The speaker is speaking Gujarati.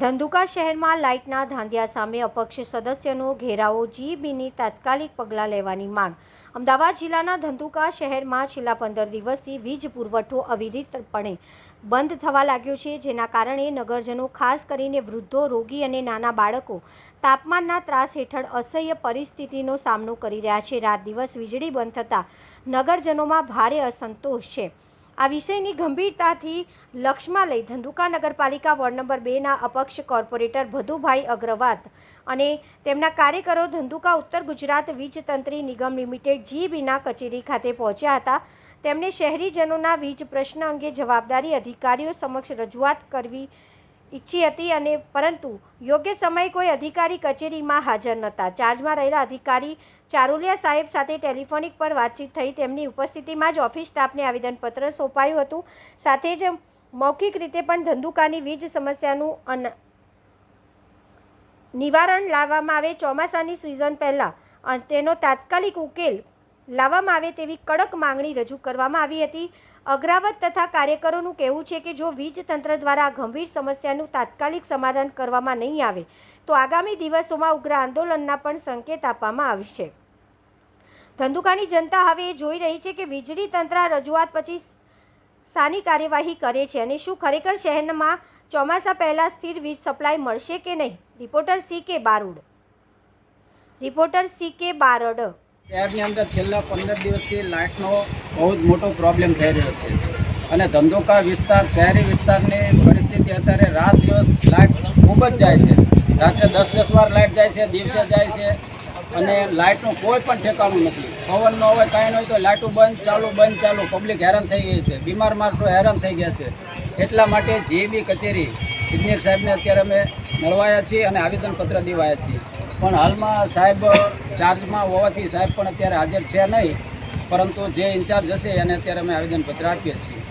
ધંધુકા શહેરમાં લાઇટના ધાંધિયા સામે અપક્ષ સદસ્યનો ઘેરાવો, જીબીની તાત્કાલિક પગલાં લેવાની માંગ। અમદાવાદ જિલ્લાના ધંધુકા શહેરમાં છેલ્લા 15 દિવસથી વીજ પુરવઠો અવિરતપણે બંધ થવા લાગ્યો છે, જેના કારણે નગરજનો, ખાસ કરીને વૃદ્ધો, રોગી અને નાના બાળકો તાપમાનના ત્રાસ હેઠળ અસહ્ય પરિસ્થિતિનો સામનો કરી રહ્યા છે। રાત દિવસ વીજળી બંધ થતાં નગરજનોમાં ભારે અસંતોષ છે। આ વિષયની ગંભીરતાથી લક્ષમાં લઈ ધંધુકા નગરપાલિકા વોર્ડ નંબર 2ના અપક્ષ કોર્પોરેટર ભદુભાઈ અગ્રવાલ અને તેમના કાર્યકરો ધંધુકા ઉત્તર ગુજરાત વીજ તંત્રી નિગમ લિમિટેડ જીબીના કચેરી ખાતે પહોંચ્યા હતા। તેમણે શહેરીજનોના વીજ પ્રશ્ન અંગે જવાબદારી અધિકારીઓ સમક્ષ રજૂઆત કરવી ઈચ્છી હતી, અને પરંતુ યોગ્ય સમયે કોઈ અધિકારી કચેરીમાં હાજર નહોતા। ચાર્જમાં રહેલા અધિકારી ચારુલિયા સાહેબ સાથે ટેલિફોનિક પર વાતચીત થઈ। તેમની ઉપસ્થિતિમાં જ ઓફિસ સ્ટાફને આવેદનપત્ર સોંપાયું હતું। સાથે જ મૌખિક રીતે પણ ધંધુકાની વીજ સમસ્યાનું નિવારણ લાવવામાં આવે, ચોમાસાની સિઝન પહેલાં તેનો તાત્કાલિક ઉકેલ લાવવામાં આવે તેવી કડક માંગણી રજૂ કરવામાં આવી હતી। અગ્રવાલ તથા કાર્યકરોનું કહેવું છે કે જો વીજ તંત્ર દ્વારા આ ગંભીર સમસ્યાનું તાત્કાલિક સમાધાન કરવામાં નહીં આવે તો આગામી દિવસોમાં ઉગ્ર આંદોલનના પણ સંકેત આપવામાં આવશે। ધંધુકાની જનતા હવે એ જોઈ રહી છે કે વીજળી તંત્ર રજૂઆત પછી શાની કાર્યવાહી કરે છે અને શું ખરેખર શહેરમાં ચોમાસા પહેલાં સ્થિર વીજ સપ્લાય મળશે કે નહીં। Reporter CK Barod. શહેરની અંદર છેલ્લા 15 દિવસથી લાઇટનો બહુ જ મોટો પ્રોબ્લેમ થઈ રહ્યો છે અને ધંધુકા વિસ્તાર, શહેરી વિસ્તારની પરિસ્થિતિ અત્યારે રાત દિવસ લાઇટ ખૂબ જ જાય છે। રાત્રે 10-10 વાર લાઇટ જાય છે, દિવસે જાય છે અને લાઇટનું કોઈ પણ ઠેકાણું નથી। પવન ન હોય, કાંઈ ન હોય તો લાઇટો બંધ ચાલુ, પબ્લિક હેરાન થઈ ગઈ છે, બીમાર માણસો હેરાન થઈ ગયા છે। એટલા માટે જીબી કચેરી ઇજનેર સાહેબને અત્યારે અમે મળવાયા છીએ અને આવેદનપત્ર દેવાયા છીએ, પણ હાલમાં સાહેબ ચાર્જમાં હોવાથી સાહેબ પણ અત્યારે હાજર છે નહીં, પરંતુ જે ઇન્ચાર્જ હશે એને અત્યારે અમે આવેદનપત્ર આપીએ છીએ।